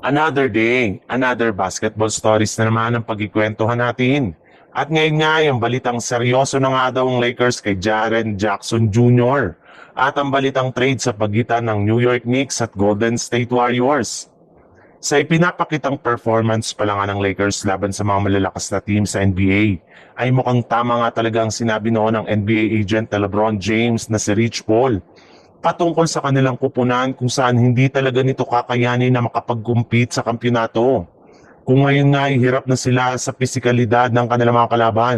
Another day, another basketball stories na naman ang pagkikwentuhan natin. At ngayon nga, yung balitang seryoso na nga daw ang Lakers kay Jaren Jackson Jr. At ang balitang trade sa pagitan ng New York Knicks at Golden State Warriors. Sa ipinapakitang performance pa lang nga ng Lakers laban sa mga malalakas na team sa NBA, ay mukhang tama nga talaga ang sinabi noon ng NBA agent na LeBron James na si Rich Paul patungkol sa kanilang kupunan kung saan hindi talaga nito kakayanin na makapag-compete sa kampyonato. Kung ngayon nga hirap na sila sa pisikalidad ng kanilang mga kalaban,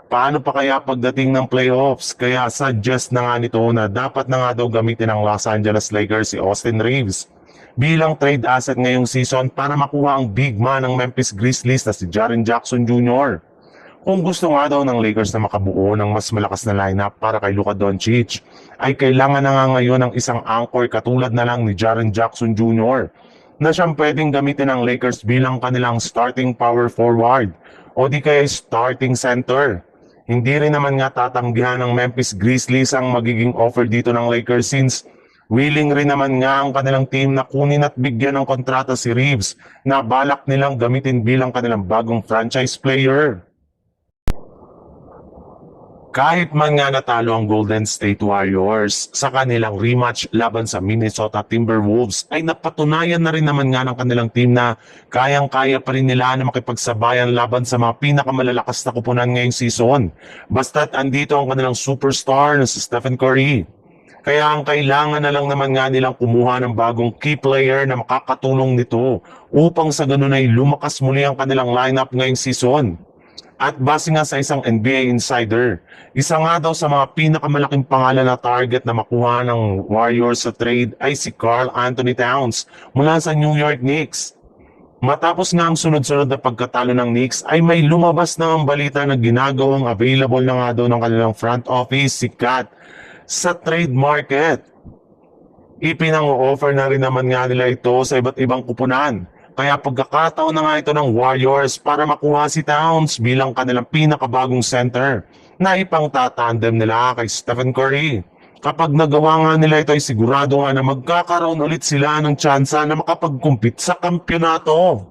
paano pa kaya pagdating ng playoffs? Kaya suggest na nga nito na dapat na nga daw gamitin ng Los Angeles Lakers si Austin Reeves bilang trade asset ngayong season para makuha ang big man ng Memphis Grizzlies na si Jaren Jackson Jr. Kung gusto nga daw ng Lakers na makabuo ng mas malakas na lineup para kay Luka Doncic, ay kailangan na nga ngayon ng isang anchor katulad na lang ni Jaren Jackson Jr. na siyang pwedeng gamitin ng Lakers bilang kanilang starting power forward o di kaya starting center. Hindi rin naman nga tatanggihan ng Memphis Grizzlies ang magiging offer dito ng Lakers since willing rin naman nga ang kanilang team na kunin at bigyan ng kontrata si Reeves na balak nilang gamitin bilang kanilang bagong franchise player. Kahit man nga natalo ang Golden State Warriors sa kanilang rematch laban sa Minnesota Timberwolves ay napatunayan na rin naman nga ng kanilang team na kayang-kaya pa rin nila na makipagsabayan laban sa mga pinakamalalakas na kupunan ngayong season. Basta't andito ang kanilang superstar na si Stephen Curry. Kaya ang kailangan na lang naman nga nilang kumuha ng bagong key player na makakatulong nito upang sa ganun ay lumakas muli ang kanilang lineup ngayong season. At base nga sa isang NBA insider, isa nga daw sa mga pinakamalaking pangalan na target na makuha ng Warriors sa trade ay si Karl Anthony Towns mula sa New York Knicks. Matapos nga ang sunod-sunod na pagkatalo ng Knicks ay may lumabas na ang balita na ginagawang available na nga daw ng kanilang front office si Kat sa trade market. Ipinang-offer na rin naman nga nila ito sa iba't ibang kupunan. Kaya pagkakataon na nga ito ng Warriors para makuha si Towns bilang kanilang pinakabagong center na ipang-tatandem nila kay Stephen Curry. Kapag nagawa nga nila ito ay sigurado nga na magkakaroon ulit sila ng tsansa na makapag-compete sa kampyonato.